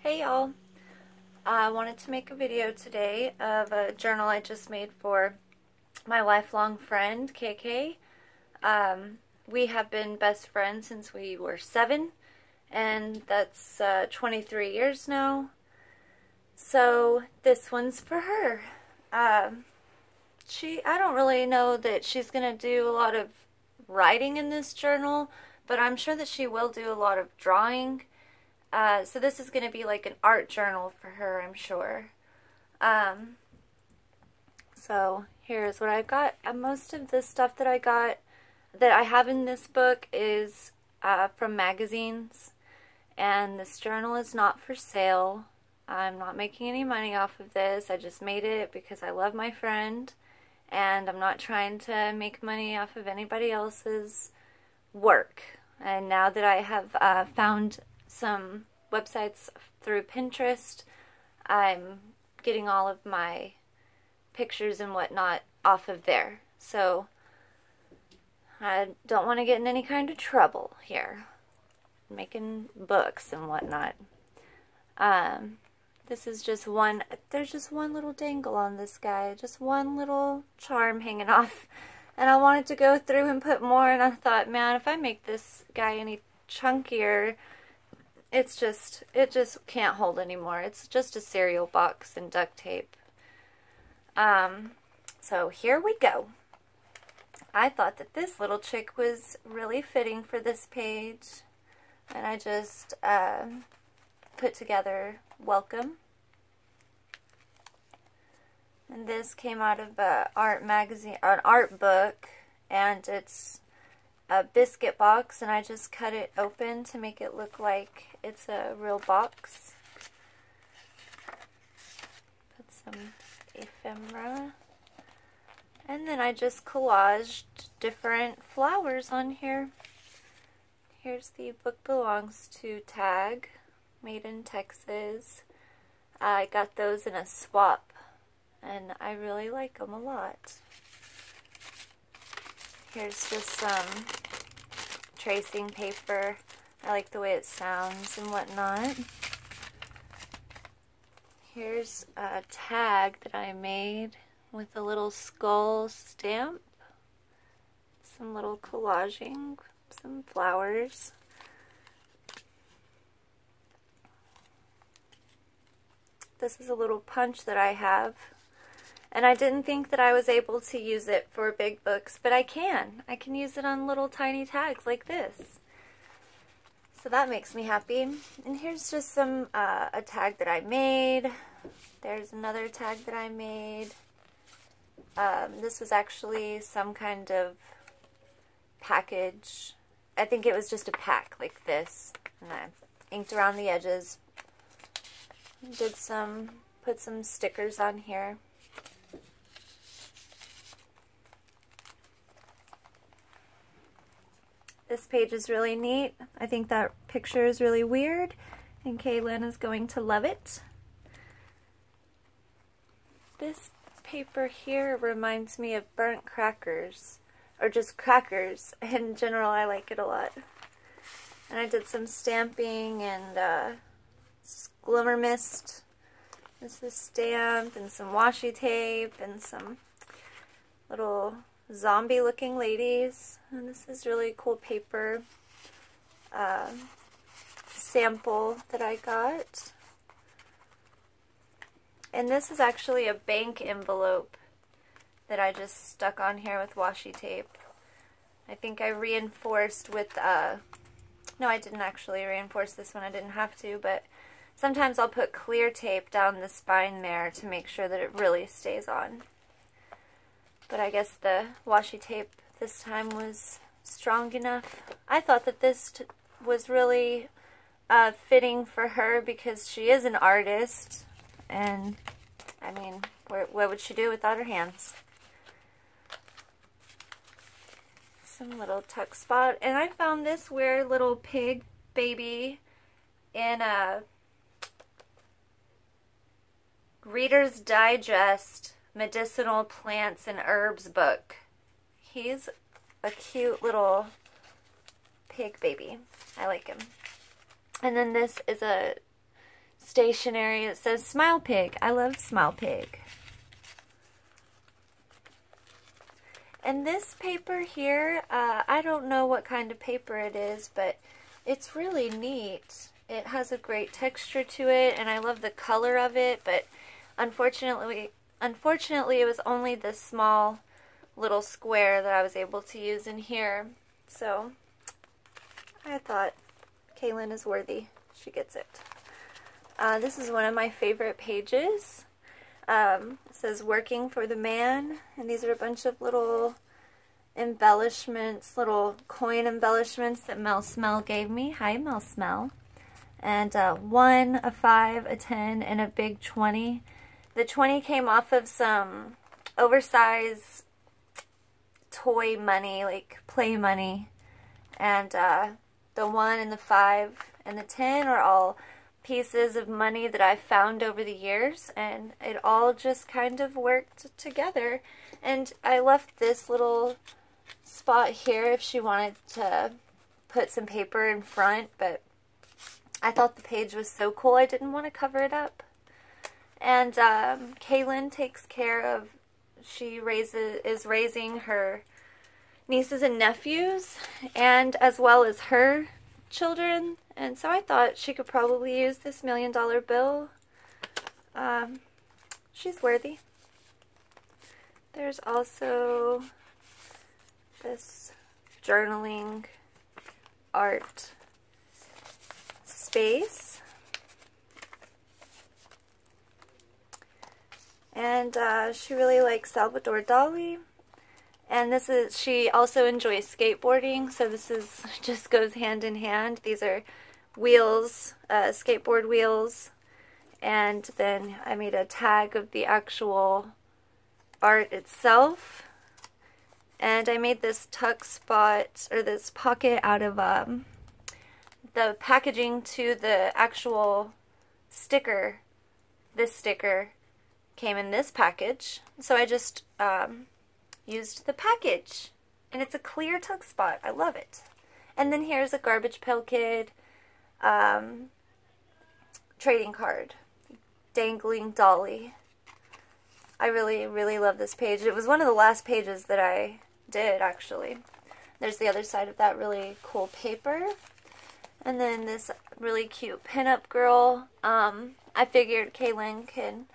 Hey y'all, I wanted to make a video today of a journal I just made for my lifelong friend, KK. We have been best friends since we were 7, and that's 23 years now. So this one's for her. I don't really know that she's going to do a lot of writing in this journal, but I'm sure that she will do a lot of drawing. So this is going to be like an art journal for her, I'm sure. So here's what I got. Most of the stuff that I have in this book is from magazines, and this journal is not for sale. I'm not making any money off of this. I just made it because I love my friend, and I'm not trying to make money off of anybody else's work. And now that I have found some websites through Pinterest, I'm getting all of my pictures and whatnot off of there. So I don't want to get in any kind of trouble here making books and whatnot. This is just one, there's just one little dangle on this guy, just one little charm hanging off, and I wanted to go through and put more, and I thought, man, if I make this guy any chunkier, it just can't hold anymore. It's just a cereal box and duct tape. So here we go. I thought that this little chick was really fitting for this page, and I just put together welcome. And this came out of an art magazine, an art book, and it's a biscuit box, and I just cut it open to make it look like it's a real box. Put some ephemera, and then I just collaged different flowers on here. Here's the book belongs to tag, made in Texas. I got those in a swap, and I really like them a lot. Here's just some tracing paper. I like the way it sounds and whatnot. Here's a tag that I made with a little skull stamp. Some little collaging, some flowers. This is a little punch that I have. And I didn't think that I was able to use it for big books, but I can. I can use it on little tiny tags like this. So that makes me happy. And here's just some, a tag that I made. There's another tag that I made. This was actually some kind of package. I think it was just a pack like this. And I inked around the edges. Put some stickers on here. This page is really neat. I think that picture is really weird, and Kaylin is going to love it. This paper here reminds me of burnt crackers, or just crackers. In general, I like it a lot. And I did some stamping and glimmer mist. This is stamped, and some washi tape, and some little zombie looking ladies. And this is really cool paper sample that I got. And this is actually a bank envelope that I just stuck on here with washi tape. I think I reinforced with no, I didn't actually reinforce this one. I didn't have to, but sometimes I'll put clear tape down the spine there to make sure that it really stays on. But I guess the washi tape this time was strong enough. I thought that this was really fitting for her because she is an artist. And, I mean, what would she do without her hands? Some little tuck spot. And I found this weird little pig baby in a Reader's Digest Medicinal Plants and Herbs book. He's a cute little pig baby. I like him. And then this is a stationery. It says Smile Pig. I love Smile Pig. And this paper here, I don't know what kind of paper it is, but it's really neat. It has a great texture to it, and I love the color of it, but unfortunately it was only this small little square that I was able to use in here. So I thought Kaylin is worthy. She gets it. This is one of my favorite pages. It says Working for the Man, and these are a bunch of little embellishments, little coin embellishments that Mel Smell gave me. Hi, Mel Smell. And 1, a 5, a 10, and a big 20. The 20 came off of some oversized toy money, like play money. And the 1 and the 5 and the 10 are all pieces of money that I found over the years, and it all just kind of worked together. And I left this little spot here if she wanted to put some paper in front, but I thought the page was so cool I didn't want to cover it up. And Kaylin takes care of, is raising her nieces and nephews, and as well as her children, and so I thought she could probably use this $1 million bill. She's worthy. There's also this journaling art space, and she really likes Salvador Dali. And this is, she also enjoys skateboarding, so this is, just goes hand in hand. These are wheels, skateboard wheels, and then I made a tag of the actual art itself. And I made this tuck spot, or this pocket, out of the packaging to the actual sticker. This sticker came in this package, so I just used the package, and it's a clear tuck spot. I love it. And then here's a Garbage Pail Kid trading card, Dangling Dolly. I really, really love this page. It was one of the last pages that I did, actually. There's the other side of that really cool paper. And then this really cute pinup girl. I figured Kaylin can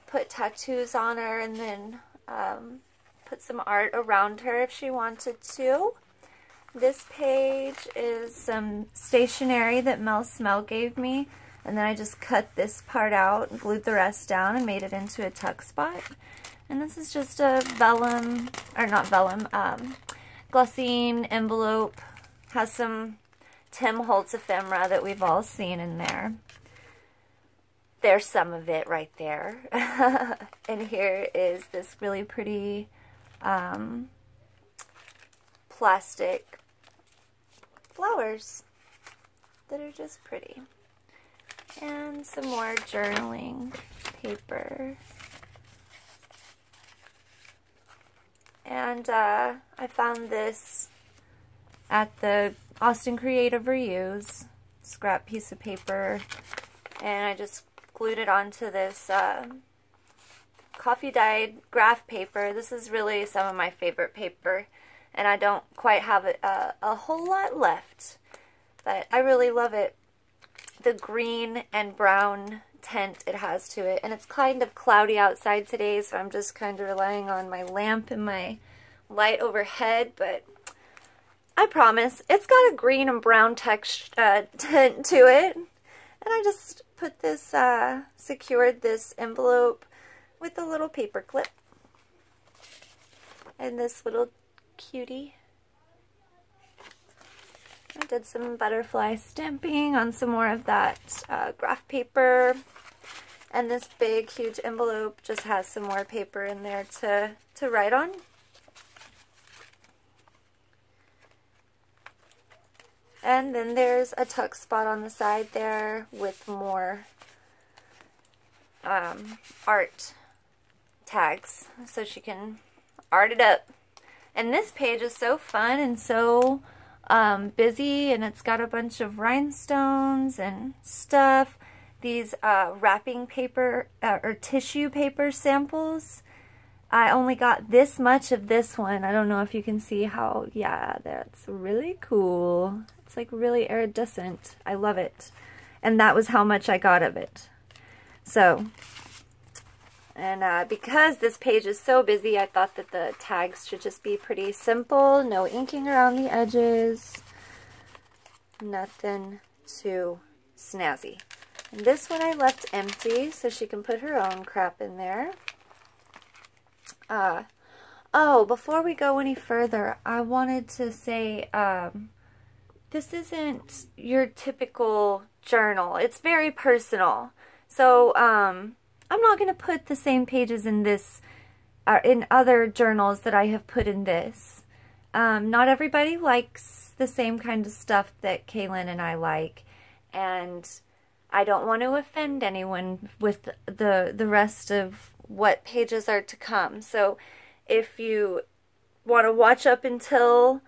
put tattoos on her and then put some art around her if she wanted to. This page is some stationery that Mel Smell gave me, and then I just cut this part out and glued the rest down and made it into a tuck spot. And this is just a vellum, or not vellum, glossine envelope. Has some Tim Holtz ephemera that we've all seen in there. There's some of it right there. And here is this really pretty plastic flowers that are just pretty. And some more journaling paper. And I found this at the Austin Creative Reuse, scrap piece of paper, and I just glued it onto this coffee dyed graph paper. This is really some of my favorite paper, and I don't quite have a whole lot left, but I really love it. The green and brown tint it has to it, and it's kind of cloudy outside today, so I'm just kind of relying on my lamp and my light overhead, but I promise it's got a green and brown tint to it. And I just put this, secured this envelope with a little paper clip and this little cutie. I did some butterfly stamping on some more of that graph paper, and this big huge envelope just has some more paper in there to write on. And then there's a tuck spot on the side there with more art tags so she can art it up. And this page is so fun and so busy, and it's got a bunch of rhinestones and stuff. these wrapping paper or tissue paper samples. I only got this much of this one. I don't know if you can see how, yeah, that's really cool. It's like really iridescent. I love it. And that was how much I got of it. So, and because this page is so busy, I thought that the tags should just be pretty simple. No inking around the edges. Nothing too snazzy. And this one I left empty so she can put her own crap in there. Oh, before we go any further, I wanted to say, this isn't your typical journal. It's very personal. So, I'm not going to put the same pages in this, in other journals that I have put in this. Not everybody likes the same kind of stuff that Kaylin and I like, and I don't want to offend anyone with the rest of what pages are to come. So if you want to watch up until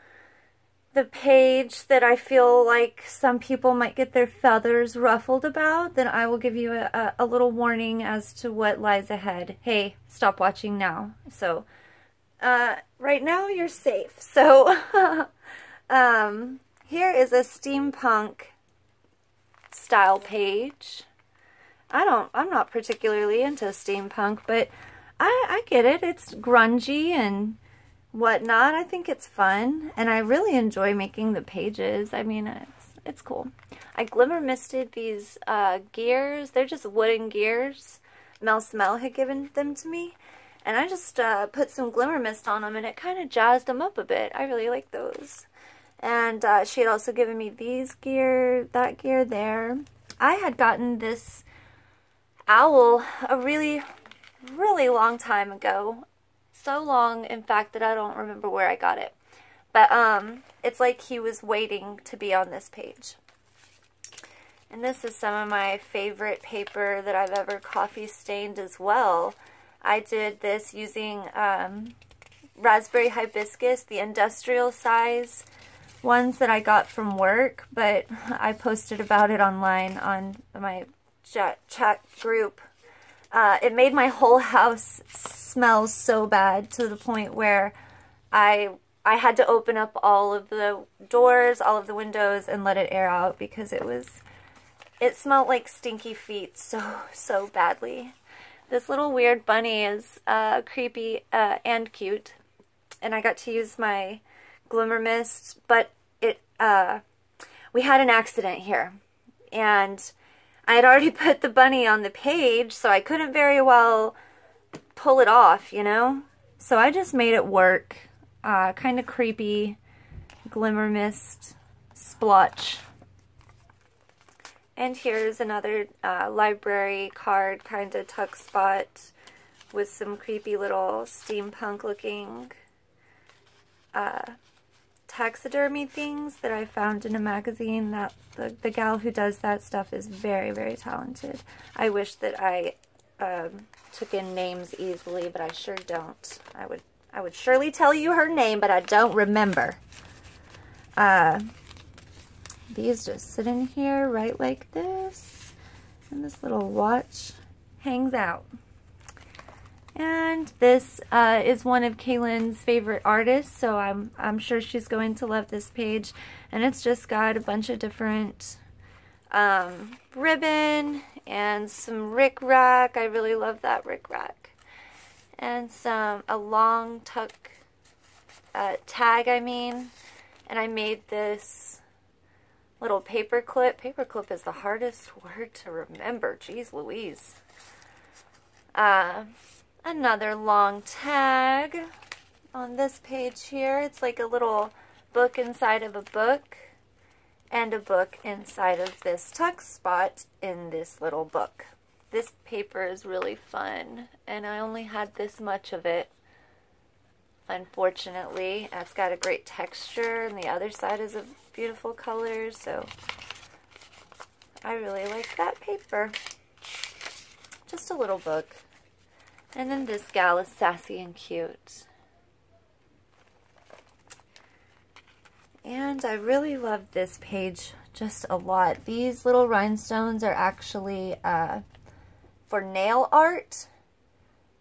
the page that I feel like some people might get their feathers ruffled about, then I will give you a little warning as to what lies ahead. Hey, stop watching now. So right now you're safe. So here is a steampunk style page. I'm not particularly into steampunk, but I get it. It's grungy and whatnot. I think it's fun, and I really enjoy making the pages. I mean, it's cool. I glimmer misted these gears. They're just wooden gears. Mel Smell had given them to me, and I just put some glimmer mist on them, and it kind of jazzed them up a bit. I really like those. And she had also given me these gear, that gear there. I had gotten this owl a really, really long time ago. So long, in fact, that I don't remember where I got it. But it's like he was waiting to be on this page. And this is some of my favorite paper that I've ever coffee stained as well. I did this using raspberry hibiscus, the industrial size ones that I got from work, but I posted about it online on my chat group. It made my whole house smell so bad to the point where I had to open up all of the doors, all of the windows, and let it air out because it smelled like stinky feet so badly. This little weird bunny is creepy and cute, and I got to use my glimmer mist, but we had an accident here, and I had already put the bunny on the page, so I couldn't very well pull it off, you know? So I just made it work. Kind of creepy glimmer mist splotch. And here's another library card kind of tuck spot with some creepy little steampunk looking taxidermy things that I found in a magazine. That the gal who does that stuff is very, very talented. I wish that I took in names easily, but I sure don't. I would surely tell you her name, but I don't remember. These just sit in here right like this, and this little watch hangs out. And this is one of Kaylin's favorite artists, so I'm sure she's going to love this page. And it's just got a bunch of different ribbon and some rickrack. I really love that rickrack. And a long tuck tag, and I made this little paper clip. Paper clip is the hardest word to remember. Jeez Louise. Another long tag on this page here. It's like a little book inside of a book, and a book inside of this tuck spot in this little book. This paper is really fun, and I only had this much of it, unfortunately. It's got a great texture, and the other side is a beautiful color, so I really like that paper. Just a little book. And then this gal is sassy and cute. And I really love this page just a lot. These little rhinestones are actually for nail art,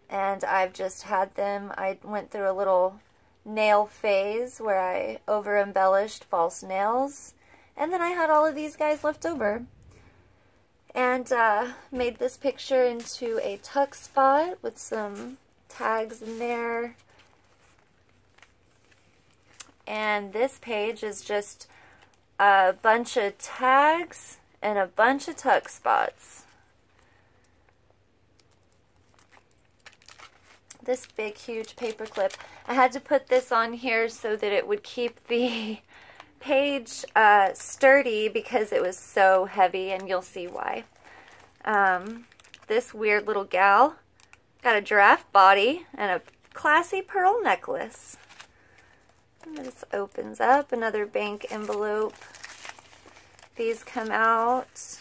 and I've just had them. I went through a little nail phase where I over embellished false nails, and then I had all of these guys left over, and made this picture into a tuck spot with some tags in there. And this page is just a bunch of tags and a bunch of tuck spots. This big, huge paper clip. I had to put this on here so that it would keep the page sturdy because it was so heavy, and you'll see why. This weird little gal got a giraffe body and a classy pearl necklace. And this opens up, another bank envelope. These come out.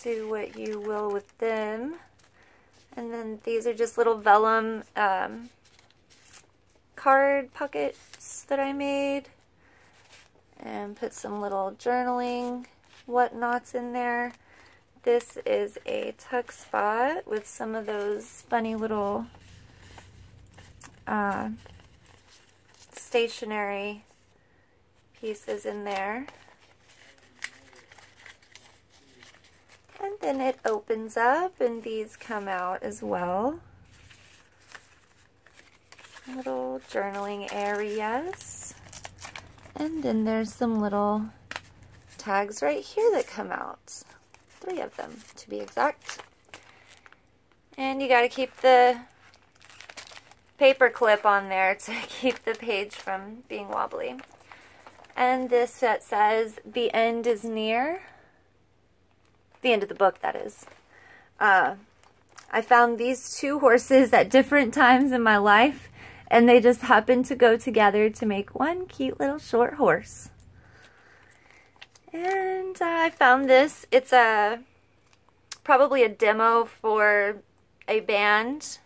Do what you will with them. And then these are just little vellum card pockets that I made. And put some little journaling whatnots in there. This is a tuck spot with some of those funny little stationery pieces in there. And then it opens up and these come out as well. Little journaling areas. And then there's some little tags right here that come out. 3 of them to be exact. And you got to keep the paper clip on there to keep the page from being wobbly. And this that says, "The end is near." The end of the book, that is. I found these 2 horses at different times in my life, and they just happened to go together to make one cute little short horse. And I found this. It's probably a demo for a band.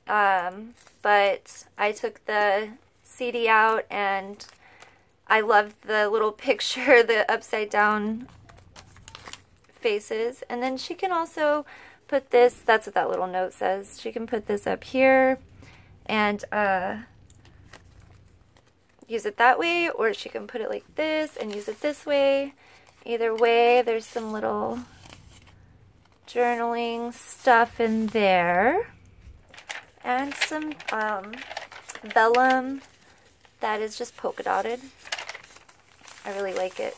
But I took the CD out and I loved the little picture, the upside down faces. And then she can also put this, that's what that little note says. She can put this up here and use it that way, or she can put it like this and use it this way. Either way, there's some little journaling stuff in there. And some vellum that is just polka dotted. I really like it.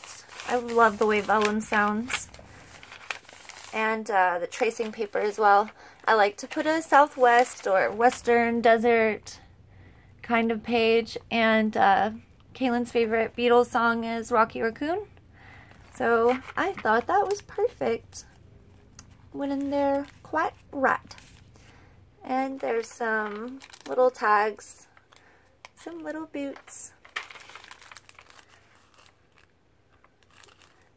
I love the way vellum sounds. And the tracing paper as well. I like to put a Southwest or Western desert kind of page. And Kaylin's favorite Beatles song is Rocky Raccoon. So I thought that was perfect. Went in there quite right. And there's some little tags, some little boots.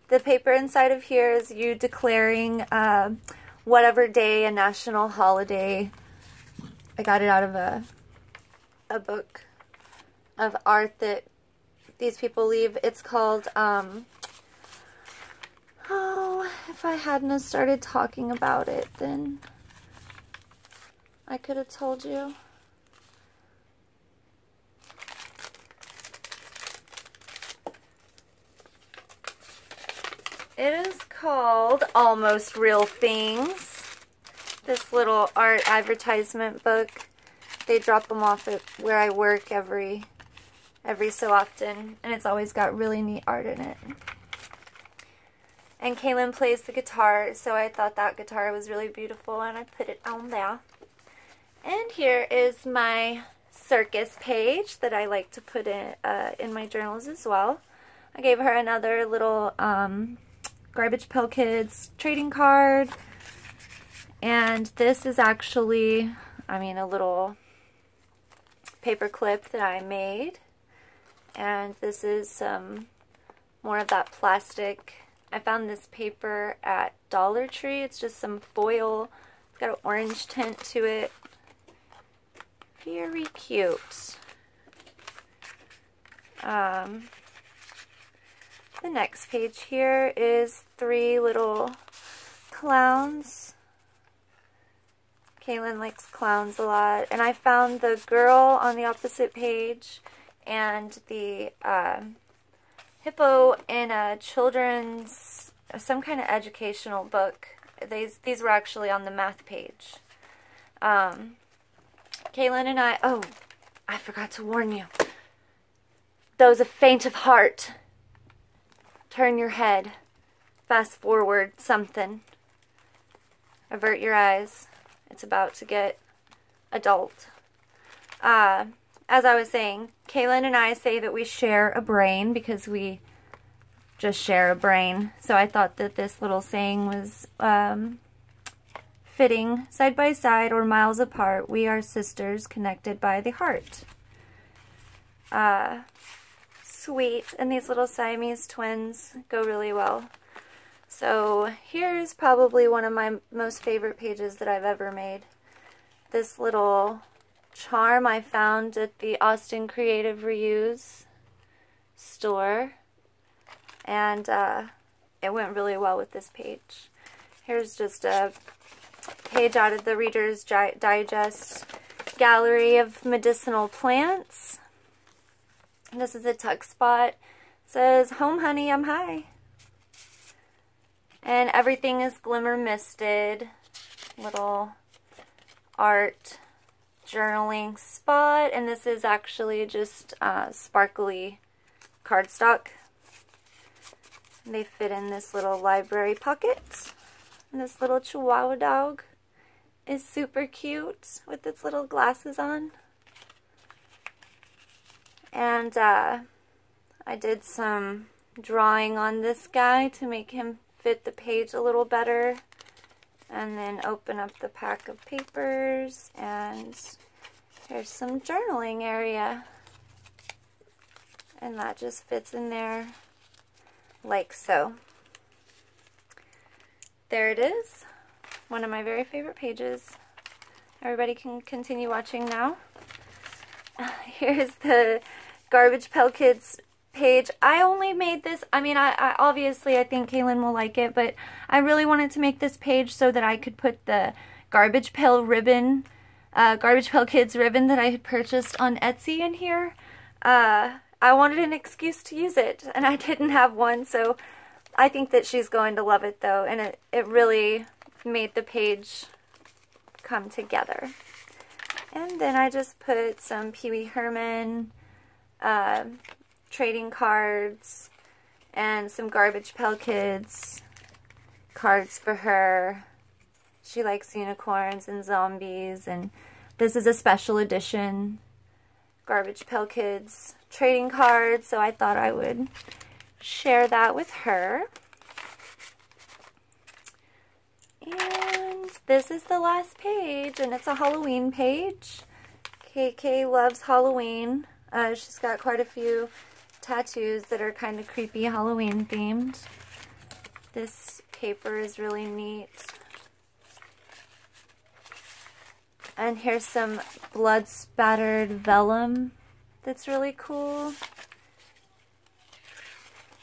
The paper inside of here is you declaring whatever day, a national holiday. I got it out of a book of art that these people leave. It's called, oh, if I hadn't have started talking about it, then I could have told you. It is called Almost Real Things. This little art advertisement book. They drop them off at where I work every so often, and it's always got really neat art in it. And Kaylin plays the guitar, so I thought that guitar was really beautiful, and I put it on there. And here is my circus page that I like to put in my journals as well. I gave her another little Garbage Pail Kids trading card. And this is actually, a little paper clip that I made. And this is some more of that plastic. I found this paper at Dollar Tree. It's just some foil. It's got an orange tint to it. Very cute. The next page here is 3 little clowns. Kaylin likes clowns a lot. And I found the girl on the opposite page and the hippo in a children's, some kind of educational book. These were actually on the math page. Kaylin and I forgot to warn you. Those of faint of heart, turn your head, fast forward something, avert your eyes. It's about to get adult. As I was saying, Kaylin and I say that we share a brain because we just share a brain. So I thought that this little saying was fitting. Side by side or miles apart, we are sisters connected by the heart. Sweet, and these little Siamese twins go really well. So here's probably one of my most favorite pages that I've ever made. This little charm I found at the Austin Creative Reuse store, and it went really well with this page. Here's just a page out of the Reader's Digest gallery of medicinal plants. This is a tuck spot. It says, "Home honey, I'm high." And everything is glimmer misted. Little art journaling spot. And this is actually just sparkly cardstock. They fit in this little library pocket. And this little Chihuahua dog is super cute with its little glasses on. And I did some drawing on this guy to make him fit the page a little better. And then open up the pack of papers, and here's some journaling area. And that just fits in there like so. There it is. One of my very favorite pages. Everybody can continue watching now. Here's the Garbage Pail Kids page. I only made this, I obviously I think Kaylin will like it, but I really wanted to make this page so that I could put the Garbage Pail ribbon, Garbage Pail Kids ribbon that I had purchased on Etsy in here. I wanted an excuse to use it, and I didn't have one, so I think that she's going to love it though, and it really made the page come together. And then I just put some Pee Wee Herman trading cards and some Garbage Pail Kids cards for her. She likes unicorns and zombies, and this is a special edition Garbage Pail Kids trading card, so I thought I would share that with her. And this is the last page, and it's a Halloween page. KK loves Halloween. She's got quite a few tattoos that are kind of creepy Halloween themed. This paper is really neat. And here's some blood spattered vellum that's really cool.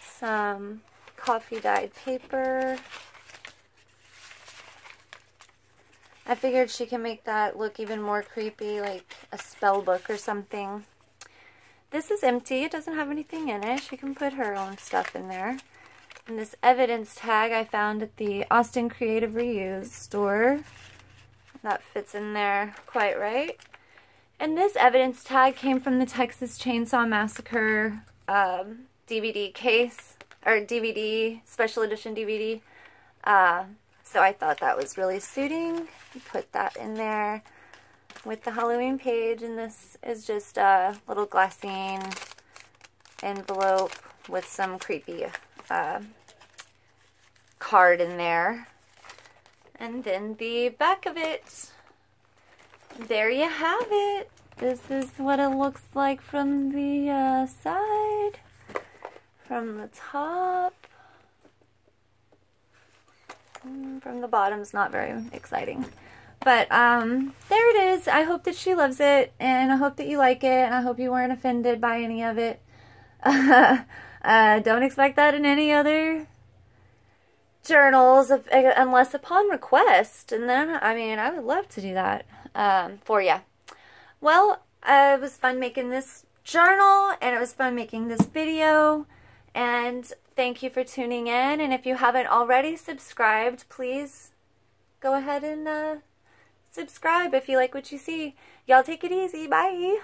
Some coffee dyed paper. I figured she can make that look even more creepy, like a spell book or something. This is empty. It doesn't have anything in it. She can put her own stuff in there. And this evidence tag I found at the Austin Creative Reuse store. That fits in there quite right. And this evidence tag came from the Texas Chainsaw Massacre DVD case, or DVD, special edition DVD. So I thought that was really suiting. Put that in there with the Halloween page, and this is just a little glassine envelope with some creepy card in there. And then the back of it. There you have it. This is what it looks like from the side, from the top. From the bottom's not very exciting. But there it is. I hope that she loves it, and I hope that you like it, and I hope you weren't offended by any of it. Don't expect that in any other journals unless upon request. And then, I mean, I would love to do that for you. Well, it was fun making this journal, and it was fun making this video. And thank you for tuning in. And if you haven't already subscribed, please go ahead and subscribe if you like what you see. Y'all take it easy. Bye.